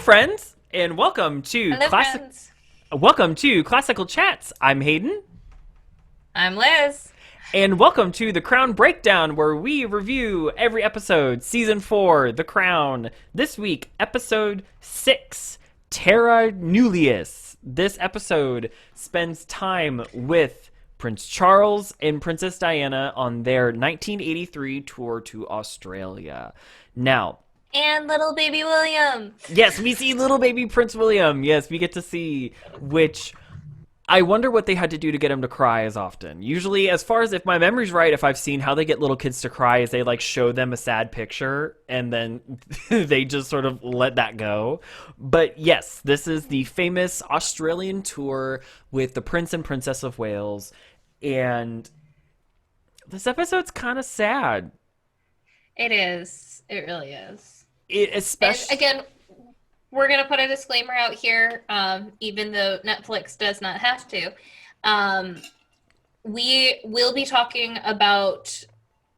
friends, and welcome to Hello, friends. Classical Chats. I'm Hayden, I'm Liz. and welcome to the Crown Breakdown, where we review every episode, Season 4, The Crown. This week, Episode 6, Terra Nullius. This episode spends time with Prince Charles and Princess Diana on their 1983 tour to Australia. Now, And little baby William. yes, we see little baby Prince William. Yes, we get to see, which I wonder what they had to do to get him to cry as often. Usually, as far as if my memory's right, if I've seen how they get little kids to cry is they like show them a sad picture and then they just sort of let that go. But yes, this is the famous Australian tour with the Prince and Princess of Wales. And this episode's kind of sad. It is. It really is. It especially And again, we're going to put a disclaimer out here, even though Netflix does not have to. We will be talking about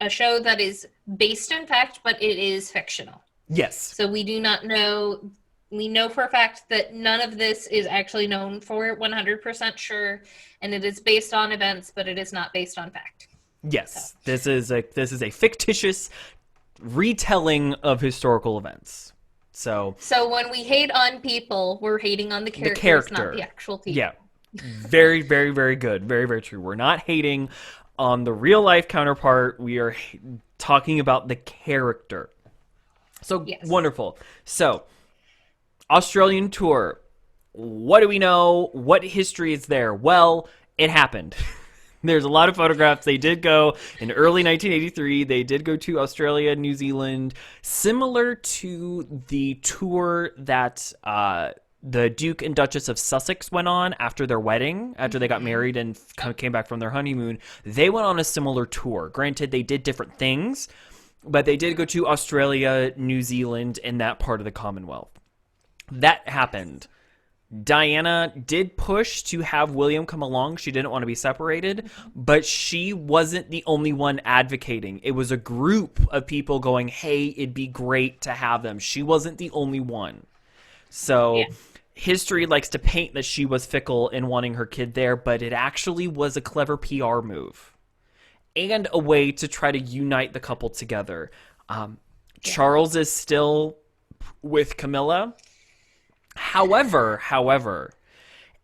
a show that is based in fact, but it is fictional. yes. So we do not know. We know for a fact that none of this is actually known for 100% sure, and it is based on events, but it is not based on fact. Yes, this is a fictitious retelling of historical events. So when we hate on people, we're hating on the characters, character. not the actual people. yeah, very, very, very good. Very, very true. We're not hating on the real life counterpart. We are talking about the character. So Yes. wonderful. So Australian tour. What do we know? What history is there? Well, it happened. There's a lot of photographs. They did go in early 1983. They did go to Australia, New Zealand, similar to the tour that the Duke and Duchess of Sussex went on after their wedding, after they got married and came back from their honeymoon. They went on a similar tour. Granted, they did different things, but they did go to Australia, New Zealand, and that part of the Commonwealth. That happened. Diana did push to have William come along. She didn't want to be separated, but she wasn't the only one advocating. It was a group of people going, hey, it'd be great to have them. She wasn't the only one. So history likes to paint that she was fickle in wanting her kid there, but it actually was a clever PR move and a way to try to unite the couple together. Charles is still with Camilla. However,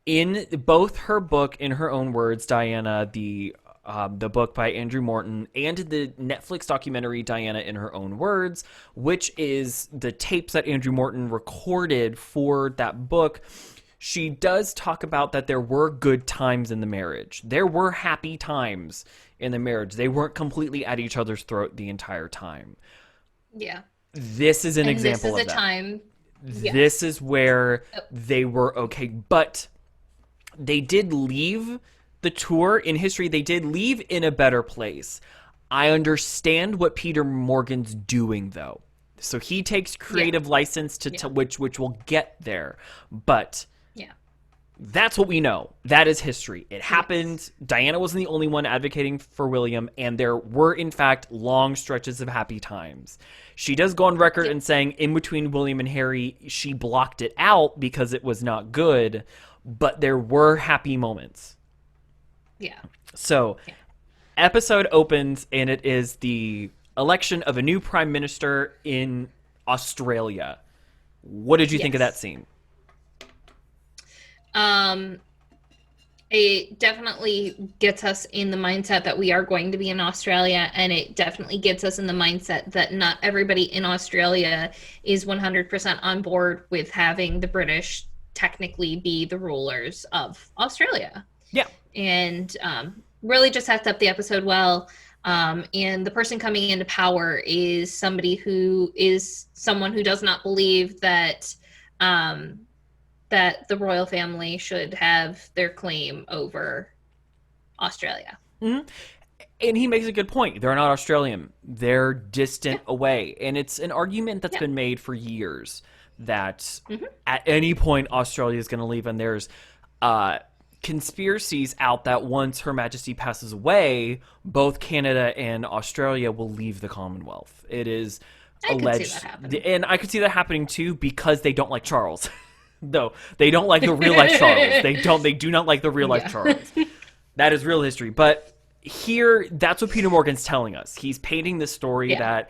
in both her book, in her own words, Diana, the book by Andrew Morton, and the Netflix documentary Diana in Her Own Words, which is the tapes that Andrew Morton recorded for that book, she does talk about that there were good times in the marriage. There were happy times in the marriage. They weren't completely at each other's throat the entire time. Yeah. This is an example of that. This is a time. Yes. This is where they were okay, but they did leave the tour in history. They did leave in a better place. I understand what Peter Morgan's doing, though. So he takes creative license to which will get there. But that's what we know. That is history. It happened. Diana wasn't the only one advocating for William, and there were, in fact, long stretches of happy times. She does go on record and saying in between William and Harry, she blocked it out because it was not good, but there were happy moments. Yeah. So, episode opens, and it is the election of a new prime minister in Australia. What did you think of that scene? It definitely gets us in the mindset that we are going to be in Australia, and it definitely gets us in the mindset that not everybody in Australia is 100% on board with having the British technically be the rulers of Australia. Yeah. And really just sets up the episode well. And the person coming into power is somebody who is someone who does not believe that that the royal family should have their claim over Australia. Mm-hmm. And he makes a good point. They're not Australian. They're distant away. And it's an argument that's been made for years that at any point Australia is going to leave. And there's conspiracies out that once Her Majesty passes away, both Canada and Australia will leave the Commonwealth. It is I could see that happening. And I could see that happening too because they don't like Charles. No, they don't like the real life Charles. They do not like the real life Yeah. Charles. That is real history. But here, that's what Peter Morgan's telling us. He's painting this story that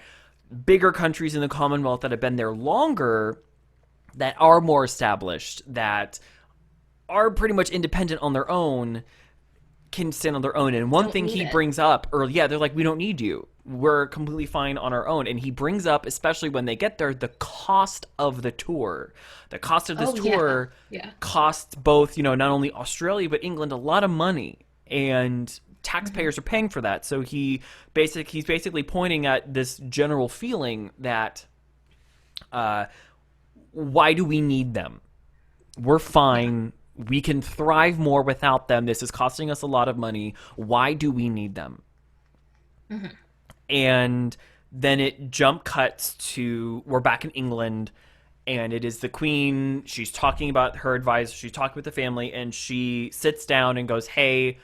bigger countries in the Commonwealth that have been there longer, that are more established, that are pretty much independent on their own, can stand on their own. And one thing he brings up early, they're like, we don't need you. We're completely fine on our own. And he brings up, especially when they get there, the cost of the tour. The cost of this tour costs both, not only Australia, but England a lot of money. And taxpayers are paying for that. So he's basically pointing at this general feeling that why do we need them? We're fine. We can thrive more without them. This is costing us a lot of money. Why do we need them? Mm-hmm. And then it jump cuts to, we're back in England, and it is the Queen. She's talking about her advisor. She's talking with the family, and she sits down and goes, hey,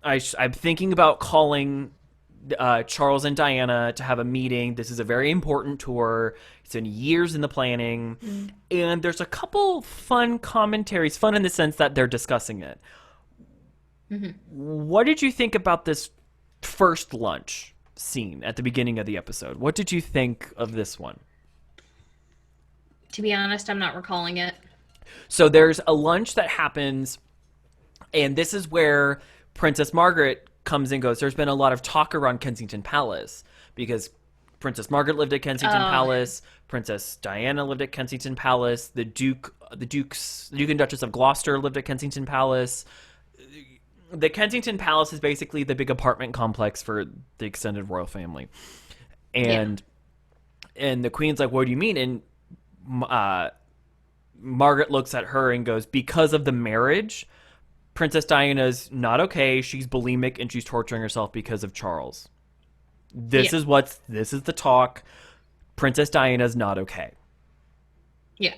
I'm thinking about calling Charles and Diana to have a meeting. This is a very important tour. It's been years in the planning. Mm. And there's a couple fun commentaries, fun in the sense that they're discussing it. Mm-hmm. What did you think about this first lunch scene at the beginning of the episode? What did you think of this one? To be honest, I'm not recalling it. So there's a lunch that happens, and this is where Princess Margaret comes and goes. There's been a lot of talk around Kensington Palace because Princess Margaret lived at Kensington Palace. Princess Diana lived at Kensington Palace. The Duke and Duchess of Gloucester lived at Kensington Palace. The Kensington Palace is basically the big apartment complex for the extended royal family. And the Queen's like, what do you mean? And Margaret looks at her and goes, because of the marriage, Princess Diana's not okay. She's bulimic and she's torturing herself because of Charles. This is the talk. Princess Diana's not okay. Yeah.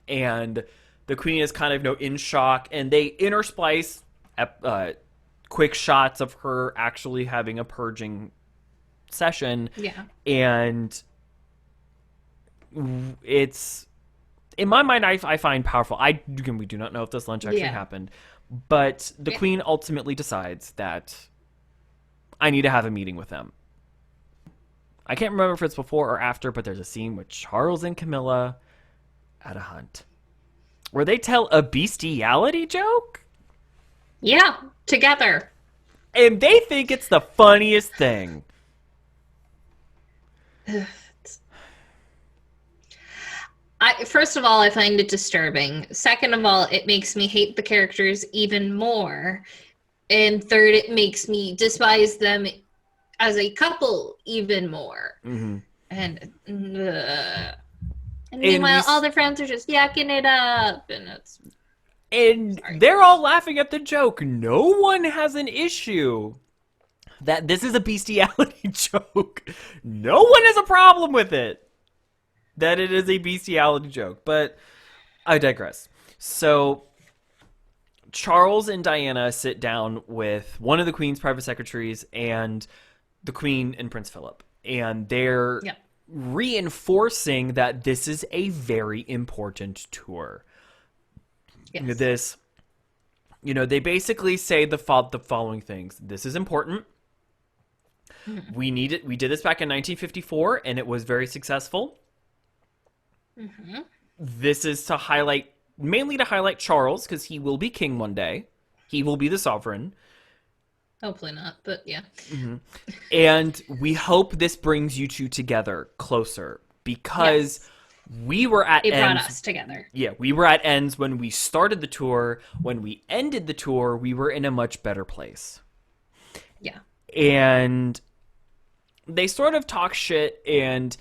And the Queen is kind of in shock, and they intersplice quick shots of her actually having a purging session. Yeah. And it's, in my mind, I find powerful. We do not know if this lunch actually happened, but the Queen ultimately decides that I need to have a meeting with them. I can't remember if it's before or after, but there's a scene with Charles and Camilla at a hunt where they tell a bestiality joke. Yeah, together. And they think it's the funniest thing. First of all, I find it disturbing. Second of all, it makes me hate the characters even more. And third, it makes me despise them as a couple even more. Mm-hmm. And meanwhile, all their friends are just yakking it up. And they're all laughing at the joke. No one has an issue that this is a bestiality joke. No one has a problem with it. That it is a bestiality joke, but I digress. So Charles and Diana sit down with one of the Queen's private secretaries and the Queen and Prince Philip, and they're reinforcing that this is a very important tour. Yes. They basically say the following things. This is important. Mm-hmm. We did this back in 1954, and it was very successful. Mm-hmm. This is mainly to highlight Charles, because he will be king one day. He will be the sovereign. Hopefully not, but yeah. Mm-hmm. And we hope this brings you two together closer, because we were at ends. It brought us together. Yeah, we were at ends when we started the tour. When we ended the tour, we were in a much better place. Yeah. And they sort of talk shit and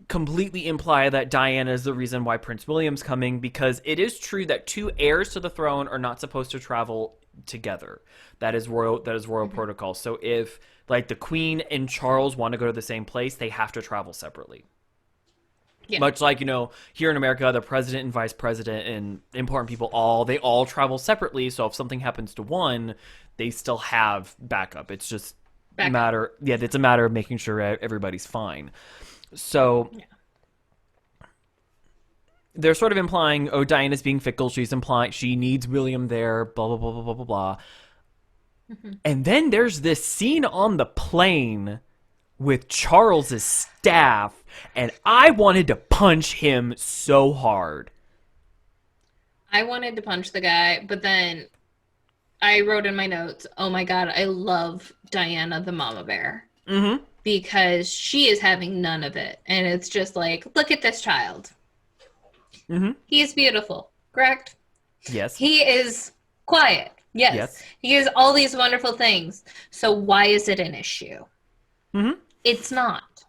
completely imply that Diana is the reason why Prince William's coming, because it is true that two heirs to the throne are not supposed to travel together. That is royal mm-hmm. protocol. So if the Queen and Charles want to go to the same place, they have to travel separately. Yeah. Much like, here in America, the president and vice president and important people they all travel separately. So if something happens to one, they still have backup. It's just back up. matter. Yeah, it's a matter of making sure everybody's fine. So Yeah. they're sort of implying, oh, Diana's being fickle. She's implying she needs William there. Blah blah blah blah blah blah blah. Hmm. And then there's this scene on the plane with Charles's staff, and I wanted to punch him so hard. I wanted to punch the guy, but then I wrote in my notes, oh my God, I love Diana the mama bear. Mm-hmm. Because she is having none of it. And it's just like, look at this child. Mm-hmm. He is beautiful, correct? Yes. He is quiet. Yes. Yes. He is all these wonderful things. So why is it an issue? Mm-hmm. It's not.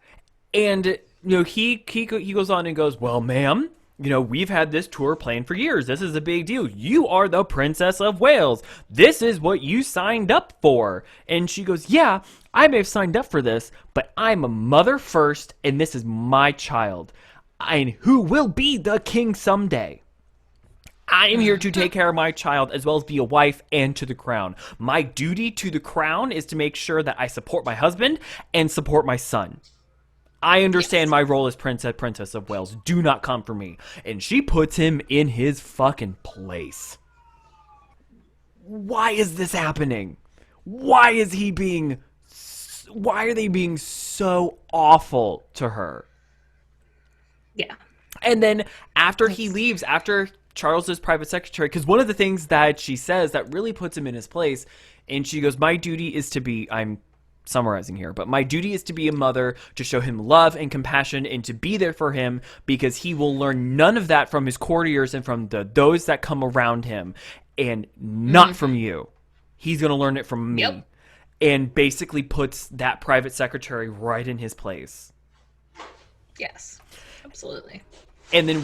And he goes on and goes, well, ma'am, we've had this tour planned for years. This is a big deal. You are the Princess of Wales. This is what you signed up for. And she goes, yeah, I may have signed up for this, but I'm a mother first, and this is my child, and who will be the king someday. I am here to take care of my child as well as be a wife and to the crown. My duty to the crown is to make sure that I support my husband and support my son. I understand my role as Princess of Wales. Do not come for me. And she puts him in his fucking place. Why is this happening? Why are they being so awful to her? Yeah. And then after he leaves, after Charles's private secretary, because one of the things that she says that really puts him in his place, and she goes, my duty is to be, I'm summarizing here, but my duty is to be a mother, to show him love and compassion, and to be there for him, because he will learn none of that from his courtiers and from those that come around him, and not from you. He's going to learn it from me. Yep. And basically puts that private secretary right in his place. Yes. Absolutely. And then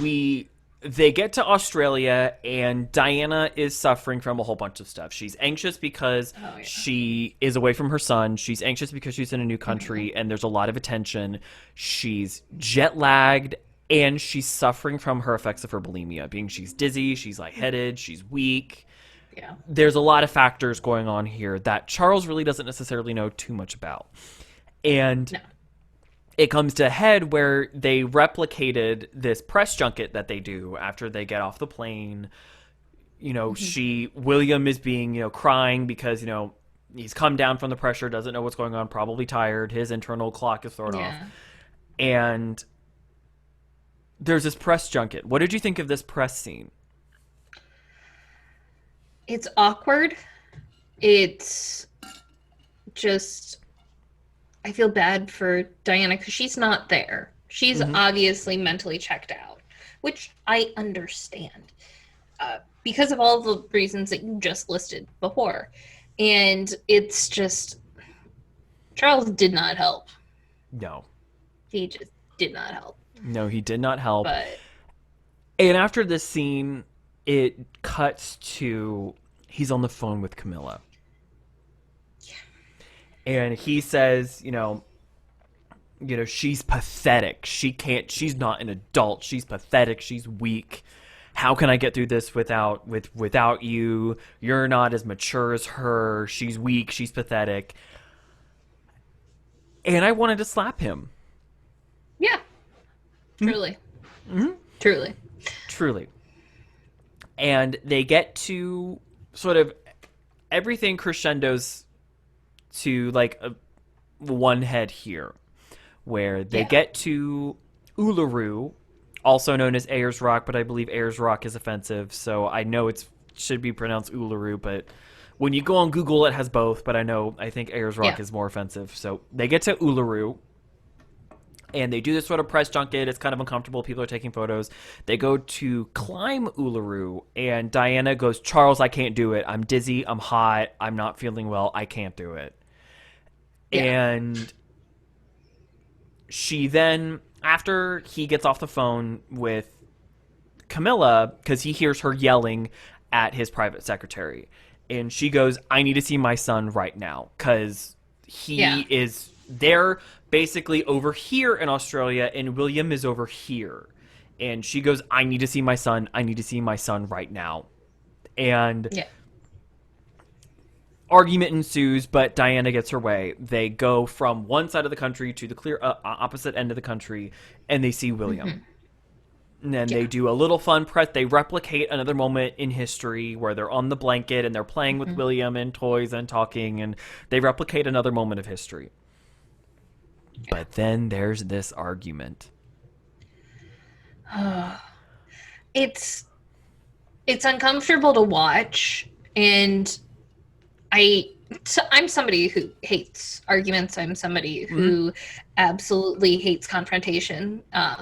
they get to Australia, and Diana is suffering from a whole bunch of stuff. She's anxious because she is away from her son. She's anxious because she's in a new country, and there's a lot of attention. She's jet lagged, and she's suffering from her effects of her bulimia, being she's dizzy, she's lightheaded, she's weak. Yeah. There's a lot of factors going on here that Charles really doesn't necessarily know too much about. And it comes to a head where they replicated this press junket that they do after they get off the plane. William is being, crying because, he's come down from the pressure, doesn't know what's going on, probably tired. His internal clock is thrown off. And there's this press junket. What did you think of this press scene? It's awkward. It's just, I feel bad for Diana because she's not there. She's obviously mentally checked out, which I understand because of all the reasons that you just listed before. And it's just, Charles did not help. No. He just did not help. No, he did not help. But And after this scene, it cuts to he's on the phone with Camilla. And he says, she's pathetic. She's not an adult. She's pathetic. She's weak. How can I get through this without you? You're not as mature as her. She's weak. She's pathetic. And I wanted to slap him. yeah, truly. Truly. Truly. And they get to sort of everything crescendos to like one head here, where they get to Uluru, also known as Ayers Rock, but I believe Ayers Rock is offensive, so I know it should be pronounced Uluru, but when you go on Google, it has both, but I think Ayers Rock is more offensive. So they get to Uluru, and they do this sort of press junket. It's kind of uncomfortable. People are taking photos. They go to climb Uluru, and Diana goes, Charles, I can't do it. I'm dizzy. I'm hot. I'm not feeling well. I can't do it. Yeah. And she then, after he gets off the phone with Camilla, because he hears her yelling at his private secretary, and she goes, I need to see my son right now, because he is there basically over here in Australia, and William is over here. And she goes, I need to see my son. I need to see my son right now. And argument ensues, but Diana gets her way. They go from one side of the country to the clear opposite end of the country, and they see William. Hmm. And then they Yeah. do a little fun press. They replicate another moment in history where they're on the blanket and they're playing with Hmm. William and toys and talking, and they replicate another moment of history. Yeah. But then there's this argument. It's it's uncomfortable to watch, and I I'm somebody who hates arguments. I'm somebody Mm-hmm. who absolutely hates confrontation. I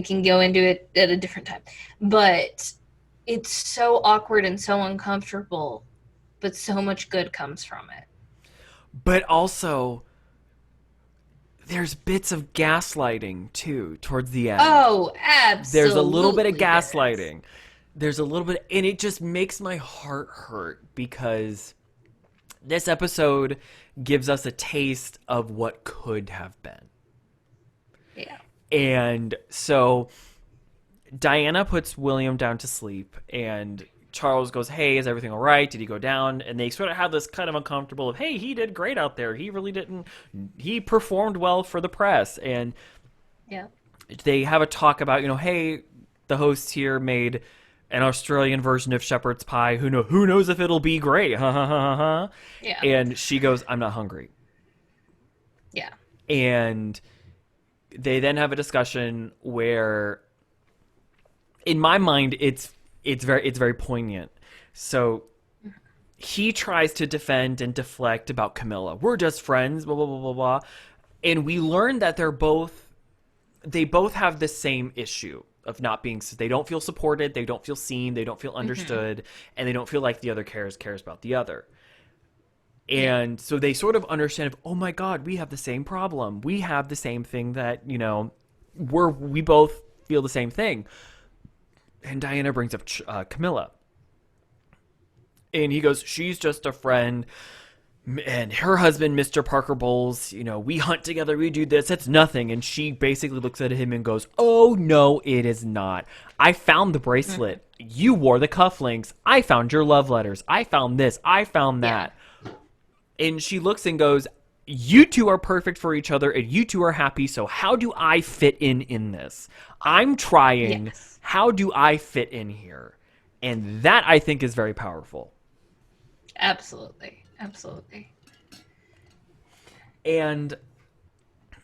can go into it at a different time, but it's so awkward and so uncomfortable, but so much good comes from it. But also, there's bits of gaslighting too towards the end. Oh, There's a little bit of absolutely there is. gaslighting. There's a little bit, and it just makes my heart hurt because this episode gives us a taste of what could have been. Yeah. And so Diana puts William down to sleep, and Charles goes, "Hey, is everything all right? Did he go down?" And they sort of have this kind of uncomfortable of, "Hey, he did great out there. He really didn't. He performed well for the press." And Yeah. they have a talk about, hey, the hosts here made an Australian version of shepherd's pie. Who knows if it'll be great? Ha ha ha ha. Yeah. And she goes, "I'm not hungry." Yeah. And they then have a discussion where, in my mind, it's very poignant. So he tries to defend and deflect about Camilla. We're just friends, blah blah blah blah blah. And we learn that they both have the same issue of not being, they don't feel supported, they don't feel seen, they don't feel Hmm. understood, and they don't feel like the other cares about the other. Yeah. And so they sort of understand, oh my god, we have the same problem, we have the same thing, that we both feel the same thing. And Diana brings up Camilla, and he goes, "She's just a friend, and her husband, Mr. Parker Bowles, we hunt together, we do this, it's nothing." And she basically looks at him and goes, "Oh, no, it is not. I found the Hmm. bracelet. You wore the cufflinks. I found your love letters. I found this. I found Yeah. that." And she looks and goes, "You two are perfect for each other, and you two are happy, so how do I fit in this? I'm trying. Yes. How do I fit in here?" And that, I think, is very powerful. Absolutely. Absolutely. And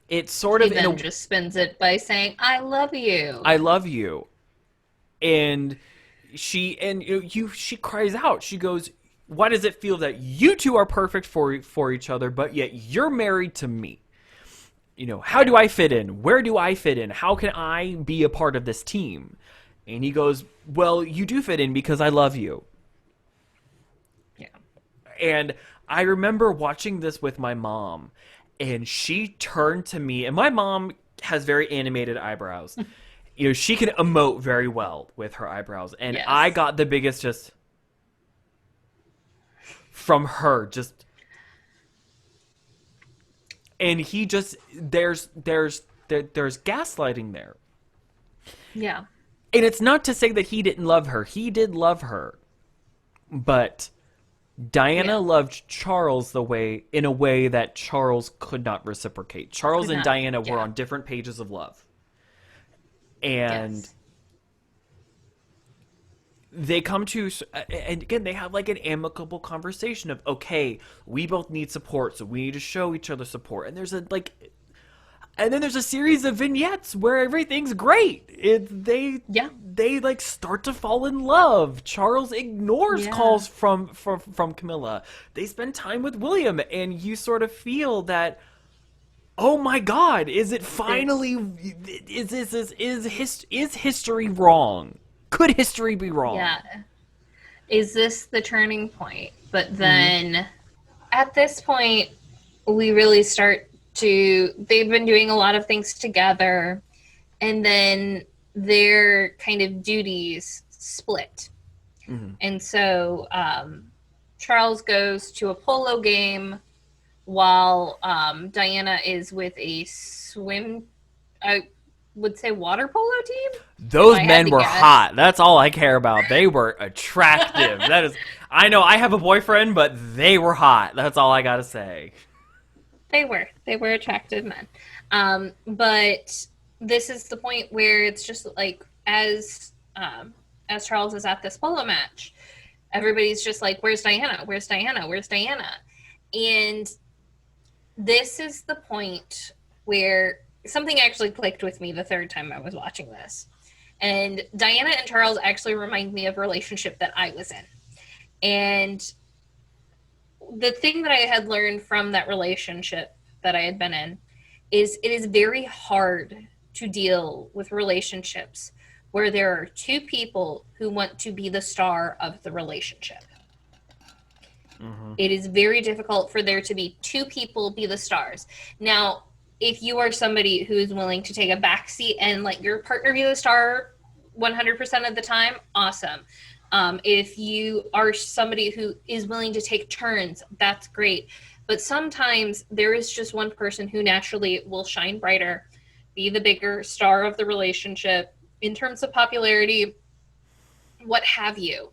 it's sort He of in then a, just spins it by saying, "I love you." "I love you." And she cries out. She goes, "Why does it feel that you two are perfect for each other, but yet you're married to me? How Yeah. do I fit in? Where do I fit in? How can I be a part of this team?" And he goes, "Well, you do fit in because I love you." Yeah. And I remember watching this with my mom, and she turned to me, and my mom has very animated eyebrows. She can emote very well with her eyebrows, and I Yes. got the biggest just from her, just, and he just, there's gaslighting there. Yeah. And it's not to say that he didn't love her. He did love her. But Diana Yeah. loved Charles in a way that Charles could not reciprocate. Charles Could and not. Diana were Yeah. on different pages of love. And Yes. they come to, and again, they have like an amicable conversation of, okay, we both need support, so we need to show each other support. And then there's a series of vignettes where everything's great. Yeah. They like start to fall in love. Charles ignores Yeah. calls from Camilla. They spend time with William, and you sort of feel that, oh my god, is it finally, This. is history wrong? Could history be wrong? Yeah. Is this the turning point? But Mm-hmm. then at this point, we really start to. They've been doing a lot of things together, and then their kind of duties split. Mm-hmm. And so Charles goes to a polo game while Diana is with a swim. would say water polo team. Those I had men to were guess. hot. That's all I care about. They were attractive. That is, I know I have a boyfriend, but they were hot. That's all I gotta say. They were attractive men. But this is the point where it's just like as Charles is at this polo match, everybody's just like, "Where's Diana? Where's Diana? Where's Diana?" And this is the point where something actually clicked with me the third time I was watching this. And Diana and Charles actually remind me of a relationship that I was in. And the thing that I had learned from that relationship that I had been in is it is very hard to deal with relationships where there are two people who want to be the star of the relationship. Mm-hmm. It is very difficult for there to be two people be the stars. Now, if you are somebody who is willing to take a backseat and let your partner be the star 100% of the time, awesome. If you are somebody who is willing to take turns, that's great. But sometimes there is just one person who naturally will shine brighter, be the bigger star of the relationship in terms of popularity, what have you.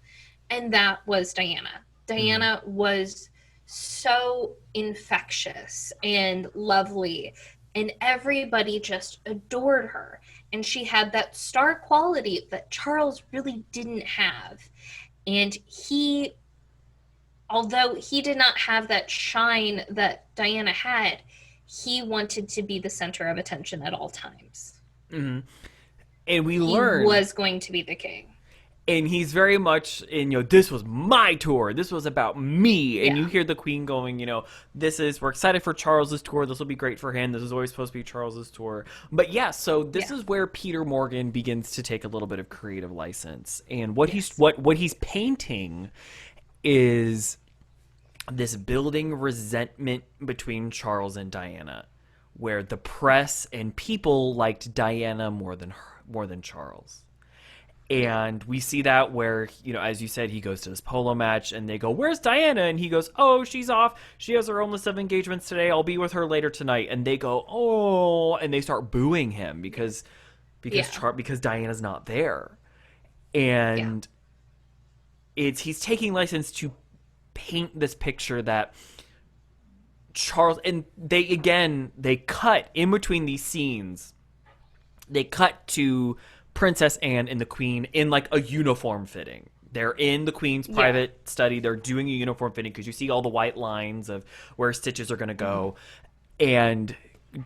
And that was Diana. Diana was so infectious and lovely, and everybody just adored her. And she had that star quality that Charles really didn't have. And he, although he did not have that shine that Diana had, he wanted to be the center of attention at all times. Mm-hmm. And he was going to be the king. And he's very much in, this was my tour. This was about me. And you hear the Queen going, we're excited for Charles's tour. This will be great for him. This is always supposed to be Charles's tour. But so this is where Peter Morgan begins to take a little bit of creative license. And what he's painting is this building resentment between Charles and Diana, where the press and people liked Diana more than Charles. And we see that where, as you said, he goes to this polo match and they go, "Where's Diana?" And he goes, "Oh, she's off. She has her own list of engagements today. I'll be with her later tonight." And they go, "Oh," and they start booing him because Diana's not there. And he's taking license to paint this picture that Charles, and they cut in between these scenes. They cut to Princess Anne and the Queen in like a uniform fitting. They're in the Queen's private study. They're doing a uniform fitting because you see all the white lines of where stitches are going to go. And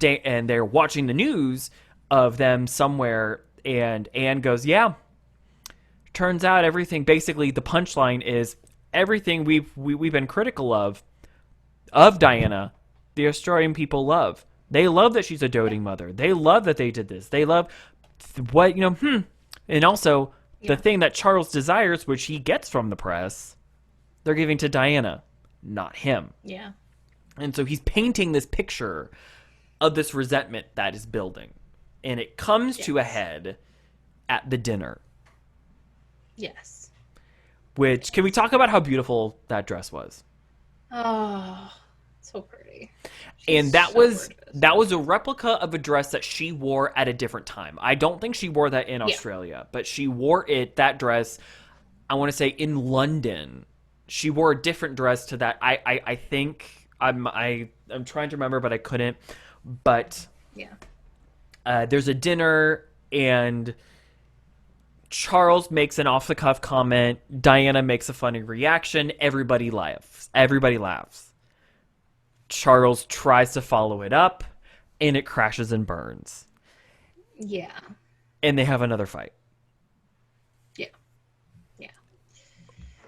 they're watching the news of them somewhere. And Anne goes, "Yeah, turns out everything," basically the punchline is everything we've been critical of Diana, the Australian people love. They love that she's a doting mother. They love that they did this. They love and also the thing that Charles desires, which he gets from the press, they're giving to Diana, not him. Yeah. And so he's painting this picture of this resentment that is building. And it comes to a head at the dinner. Yes. Which, can we talk about how beautiful that dress was? Oh, so pretty. And that was a replica of a dress that she wore at a different time. I don't think she wore that in Australia, but she wore that dress, I want to say, in London. She wore a different dress to that. I think I'm trying to remember, but I couldn't. But there's a dinner, and Charles makes an off-the-cuff comment. Diana makes a funny reaction. Everybody laughs. Charles tries to follow it up, and it crashes and burns. Yeah. And they have another fight. Yeah.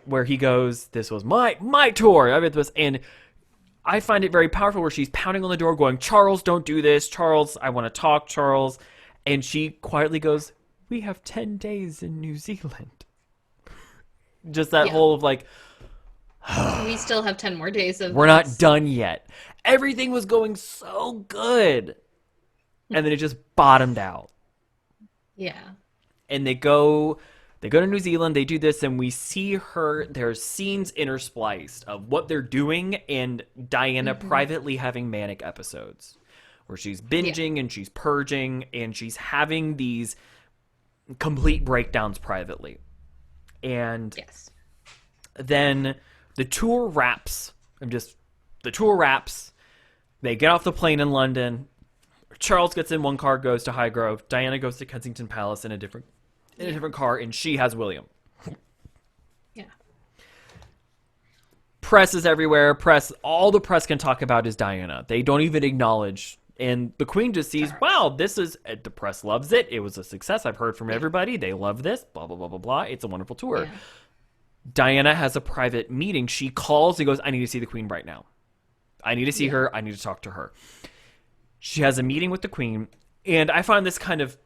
Where he goes, "This was my tour." And I find it very powerful where she's pounding on the door going, "Charles, don't do this. Charles, I want to talk, Charles." And she quietly goes, "We have 10 days in New Zealand." Just that whole of like, we still have 10 more days of we're not done yet. Everything was going so good. And then it just bottomed out. Yeah. And they go to New Zealand, they do this, and we see there's scenes interspliced of what they're doing and Diana privately having manic episodes. where she's Yeah. binging and she's purging and she's having these complete breakdowns privately. And Yes. then the tour wraps. The tour wraps. They get off the plane in London. Charles gets in one car, goes to Highgrove. Diana goes to Kensington Palace in a different car, and she has William. Yeah. Press is everywhere. All the press can talk about is Diana. They don't even acknowledge. And the Queen just sees, Charles. wow, the press loves it. It was a success. I've heard from everybody. They love this. Blah, blah, blah, blah, blah. It's a wonderful tour. Yeah. Diana has a private meeting. She calls and goes, I need to see the Queen right now. I need to see her. I need to talk to her. She has a meeting with the Queen. And I find this kind of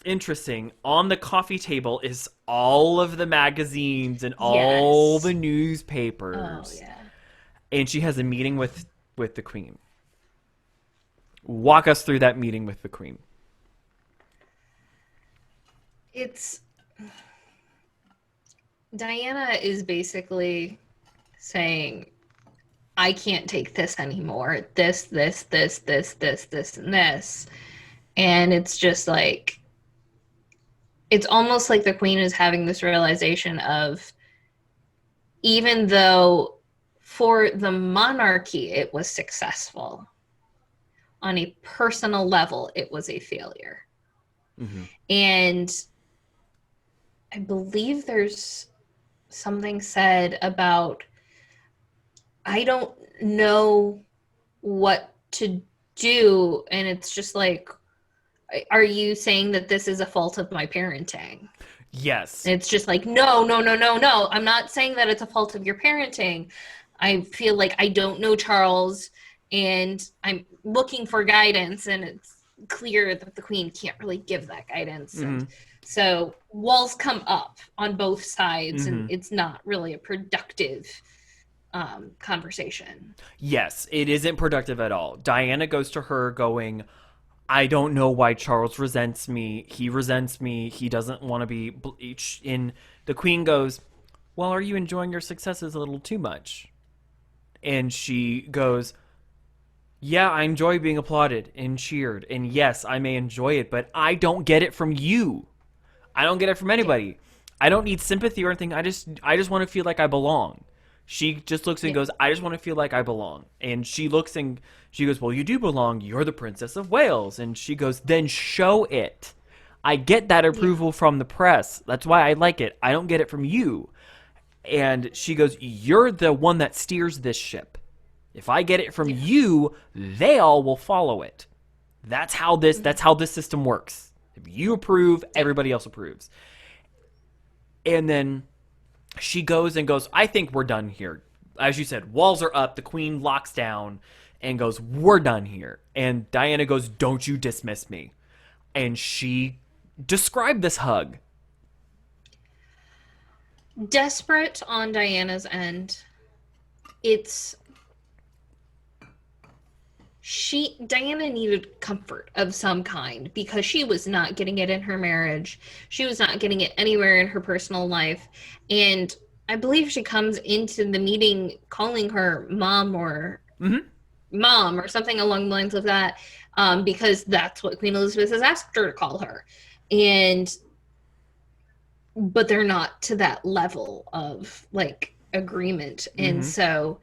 interesting. On the coffee table is all of the magazines and all the newspapers. Oh, yeah. And she has a meeting with the Queen. Walk us through that meeting with the Queen. Diana is basically saying, I can't take this anymore. This, and this. And it's just like, it's almost like the Queen is having this realization of, even though for the monarchy it was successful, on a personal level it was a failure. Mm-hmm. And I believe there's something said about, I don't know what to do. And it's just like, are you saying that this is a fault of my parenting? Yes. And it's just like, no. I'm not saying that it's a fault of your parenting. I feel like I don't know Charles and I'm looking for guidance, and it's clear that the Queen can't really give that guidance. Mm-hmm. And so walls come up on both sides, Mm-hmm. and it's not really a productive conversation. Yes, it isn't productive at all. Diana goes to her going, I don't know why Charles resents me. He resents me. He doesn't want to be... And the Queen goes, well, are you enjoying your successes a little too much? And she goes, yeah, I enjoy being applauded and cheered. And yes, I may enjoy it, but I don't get it from you. I don't get it from anybody. I don't need sympathy or anything. I just want to feel like I belong. She just looks and goes, I just want to feel like I belong. And she looks and she goes, well, you do belong. You're the Princess of Wales. And she goes, then show it. I get that approval from the press. That's why I like it. I don't get it from you. And she goes, you're the one that steers this ship. If I get it from you, they all will follow it. That's how this system works. If you approve, everybody else approves. And then she goes, I think we're done here. As you said, walls are up. The Queen locks down and goes, we're done here. And Diana goes, don't you dismiss me. And she described this hug. Desperate on Diana's end. Diana needed comfort of some kind because she was not getting it in her marriage. She was not getting it anywhere in her personal life. And I believe she comes into the meeting calling her mom or something along the lines of that, because that's what Queen Elizabeth has asked her to call her. But they're not to that level of like agreement. And so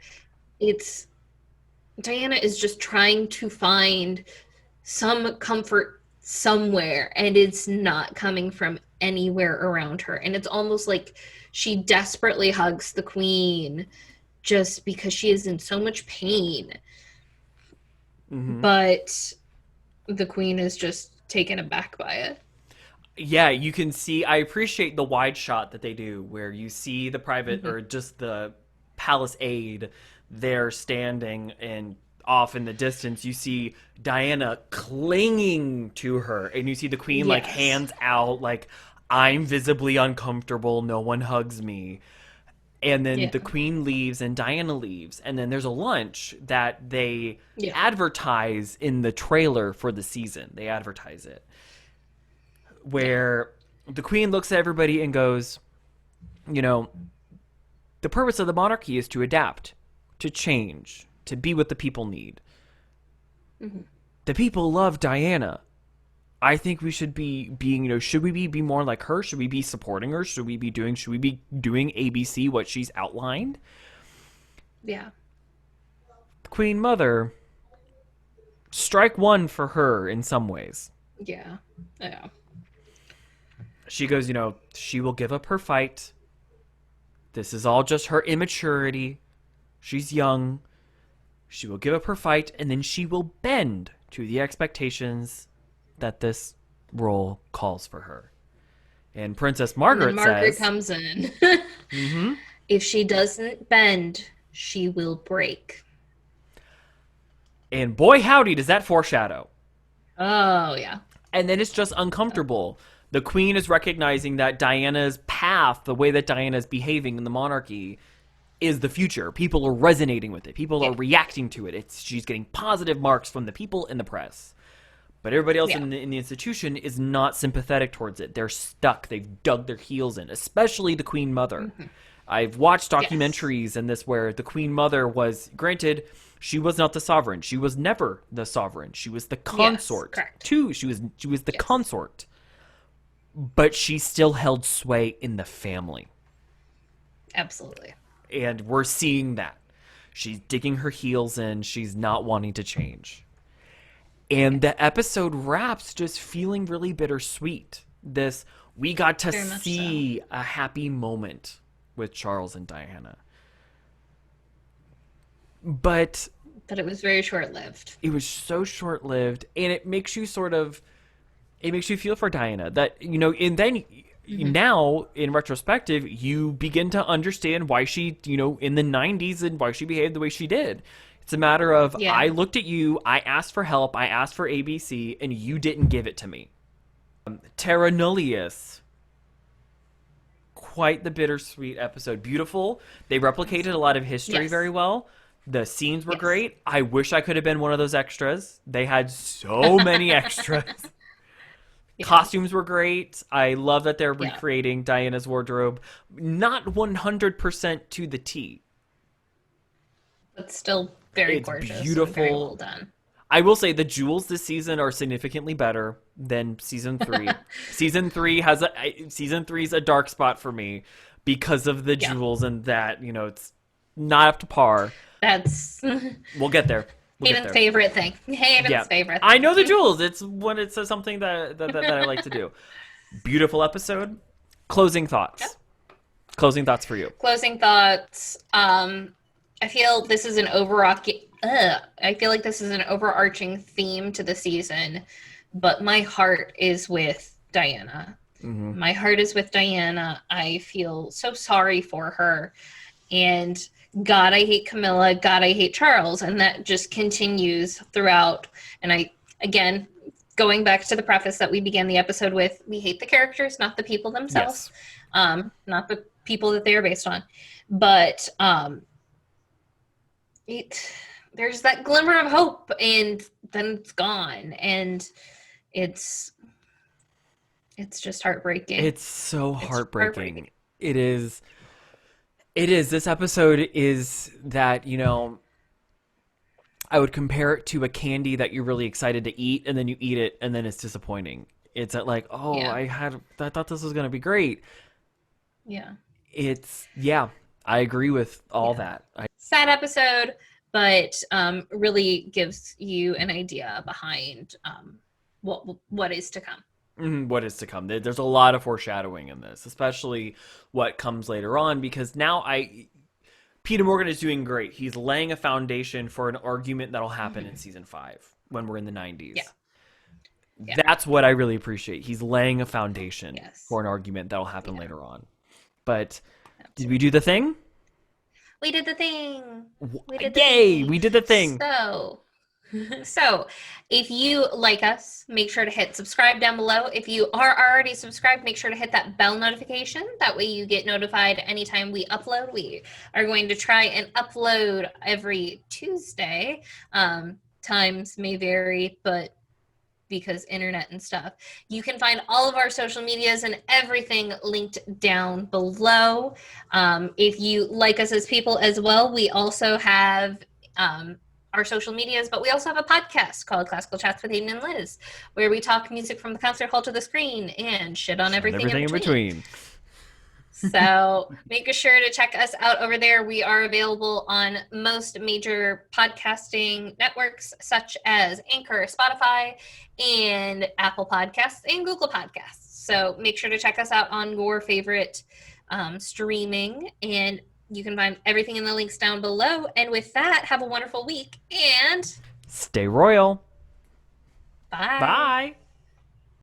Diana is just trying to find some comfort somewhere, and it's not coming from anywhere around her. And it's almost like she desperately hugs the Queen just because she is in so much pain. But the Queen is just taken aback by it. Yeah, you can see, I appreciate the wide shot that they do where you see the private or just the palace aide there standing, and off in the distance you see Diana clinging to her, and you see the Queen like hands out like, I'm visibly uncomfortable, no one hugs me. And then the Queen leaves and Diana leaves, and then there's a lunch that they advertise in the trailer for the season. They advertise it where the Queen looks at everybody and goes, the purpose of the monarchy is to adapt, to change, to be what the people need. the people love Diana. I think we should be being, should we be more like her? Should we be supporting her? Should we be doing ABC, what she's outlined? Yeah. Queen Mother, strike one for her in some ways. Yeah. Yeah. She goes, she will give up her fight. This is all just her immaturity. She's young. She will give up her fight, and then she will bend to the expectations that this role calls for her. And Princess Margaret and then Margaret says, comes in. mm-hmm. If she doesn't bend, she will break. And boy howdy, does that foreshadow. Oh, yeah. And then it's just uncomfortable. The queen is recognizing that Diana's path, the way that Diana is behaving in the monarchy, is the future. People are resonating with it. People are reacting to it. She's getting positive marks from the people in the press. But everybody else in the institution is not sympathetic towards it. They're stuck. They've dug their heels in, especially the Queen Mother. Mm-hmm. I've watched documentaries in this where the Queen Mother was, granted, she was not the sovereign. She was never the sovereign. She was the consort. Too. She was the consort. But she still held sway in the family. Absolutely. And we're seeing that. She's digging her heels in. She's not wanting to change. And the episode wraps just feeling really bittersweet. We got to see a happy moment with Charles and Diana. But it was very short-lived. It was so short-lived, and it makes you feel for Diana. That, and then now, in retrospective, you begin to understand why she, in the 90s and why she behaved the way she did. It's a matter of, I looked at you, I asked for help, I asked for ABC, and you didn't give it to me. Terra Nullius. Quite the bittersweet episode. Beautiful. They replicated a lot of history very well. The scenes were great. I wish I could have been one of those extras. They had so many extras. Costumes were great. I love that they're recreating Diana's wardrobe. Not 100% to the T. But still very gorgeous. Beautiful. Very well done. I will say the jewels this season are significantly better than season 3. Season 3 is a dark spot for me because of the jewels and that, it's not up to par. We'll get there. Hayden's favorite thing. Hayden's favorite thing. I know the jewels. It's something that I like to do. Beautiful episode. Closing thoughts. Yep. Closing thoughts for you. Closing thoughts. I feel this is an overarching theme to the season, but my heart is with Diana. Mm-hmm. My heart is with Diana. I feel so sorry for her. And God, I hate Camilla. God, I hate Charles. And that just continues throughout. And again, going back to the preface that we began the episode with, we hate the characters, not the people themselves. Yes. Not the people that they are based on. But there's that glimmer of hope, and then it's gone. And it's just heartbreaking. It's so heartbreaking. It is. This episode is that, I would compare it to a candy that you're really excited to eat, and then you eat it, and then it's disappointing. It's like, I thought this was going to be great. Yeah. I agree with all that. Sad episode, but really gives you an idea behind what is to come. What is to come. There's a lot of foreshadowing in this, especially what comes later on, because now Peter Morgan is doing great. He's laying a foundation for an argument that'll happen in season 5 when we're in the 90s. Yeah. That's what I really appreciate. He's laying a foundation for an argument that'll happen later on. But did we do the thing? We did the thing. We did the thing. So, if you like us, make sure to hit subscribe down below. If you are already subscribed, make sure to hit that bell notification. That way you get notified anytime we upload. We are going to try and upload every Tuesday. Times may vary, but because internet and stuff. You can find all of our social medias and everything linked down below. If you like us as people as well, we also have our social medias, but we also have a podcast called Classical Chats with Hayden and Liz, where we talk music from the concert hall to the screen and shit on everything in between. So make sure to check us out over there. We are available on most major podcasting networks such as Anchor, Spotify, and Apple Podcasts and Google Podcasts. So make sure to check us out on your favorite streaming, and you can find everything in the links down below. And with that, have a wonderful week and stay royal. Bye. Bye.